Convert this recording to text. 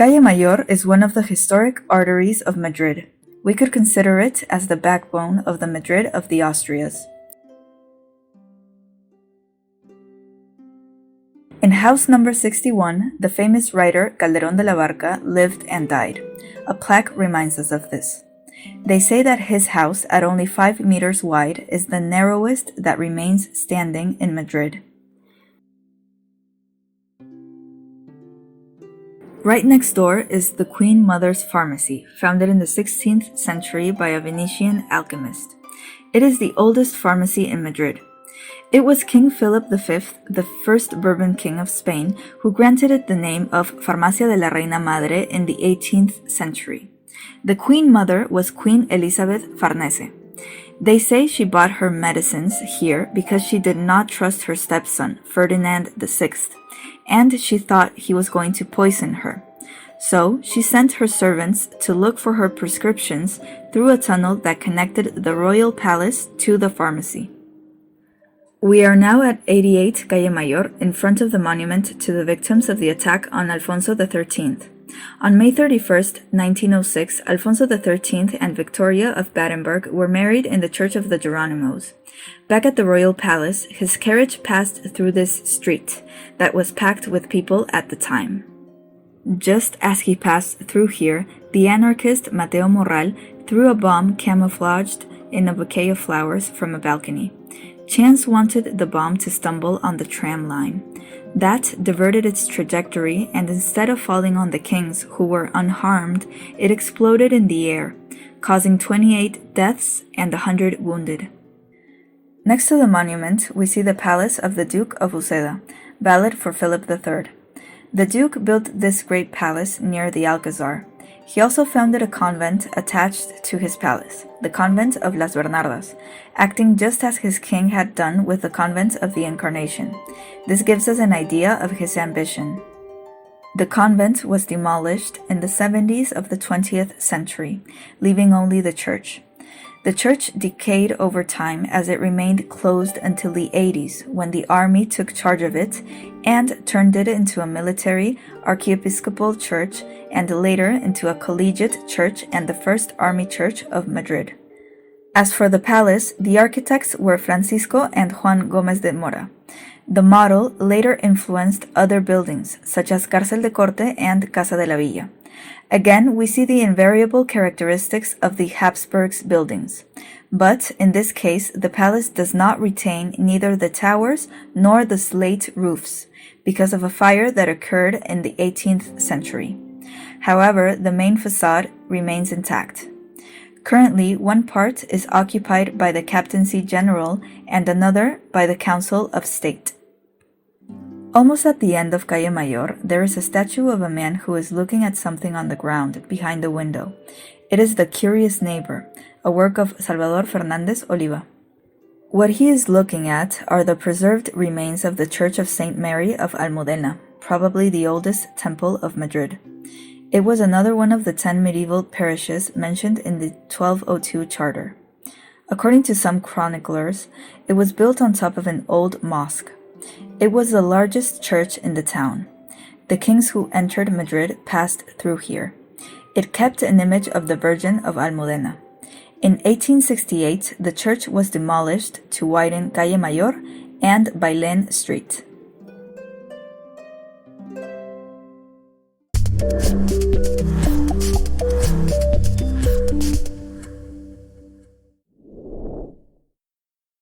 Calle Mayor is one of the historic arteries of Madrid. We could consider it as the backbone of the Madrid of the Austrias. In house number 61, the famous writer Calderón de la Barca lived and died. A plaque reminds us of this. They say that his house, at only 5 meters wide, is the narrowest that remains standing in Madrid. Right next door is the Queen Mother's Pharmacy, founded in the 16th century by a Venetian alchemist. It is the oldest pharmacy in Madrid. It was King Philip V, the first Bourbon king of Spain, who granted it the name of Farmacia de la Reina Madre in the 18th century. The Queen Mother was Queen Elizabeth Farnese. They say she bought her medicines here because she did not trust her stepson, Ferdinand VI, and she thought he was going to poison her. So she sent her servants to look for her prescriptions through a tunnel that connected the royal palace to the pharmacy. We are now at 88 Calle Mayor, in front of the monument to the victims of the attack on Alfonso XIII. On May 31, 1906, Alfonso XIII and Victoria of Battenberg were married in the Church of the Geronimos. Back at the royal palace, his carriage passed through this street that was packed with people at the time. Just as he passed through here, the anarchist Mateo Morral threw a bomb camouflaged in a bouquet of flowers from a balcony. Chance wanted the bomb to stumble on the tram line. That diverted its trajectory, and instead of falling on the kings, who were unharmed, it exploded in the air, causing 28 deaths and 100 wounded. Next to the monument, we see the palace of the Duke of Uceda, valet for Philip III. The Duke built this great palace near the Alcazar. He also founded a convent attached to his palace, the convent of Las Bernardas, acting just as his king had done with the convent of the Incarnation. This gives us an idea of his ambition. The convent was demolished in the 70s of the 20th century, leaving only the church. The church decayed over time as it remained closed until the 80s, when the army took charge of it and turned it into a military archiepiscopal church and later into a collegiate church and the first army church of Madrid. As for the palace, the architects were Francisco and Juan Gómez de Mora. The model later influenced other buildings, such as Cárcel de Corte and Casa de la Villa. Again, we see the invariable characteristics of the Habsburgs' buildings. But, in this case, the palace does not retain neither the towers nor the slate roofs, because of a fire that occurred in the 18th century. However, the main facade remains intact. Currently, one part is occupied by the Captaincy General and another by the Council of State. Almost at the end of Calle Mayor, there is a statue of a man who is looking at something on the ground behind the window. It is The Curious Neighbor, a work of Salvador Fernández Oliva. What he is looking at are the preserved remains of the Church of St. Mary of Almudena, probably the oldest temple of Madrid. It was another one of the 10 medieval parishes mentioned in the 1202 charter. According to some chroniclers, it was built on top of an old mosque. It was the largest church in the town. The kings who entered Madrid passed through here. It kept an image of the Virgin of Almudena. In 1868, the church was demolished to widen Calle Mayor and Bailén Street.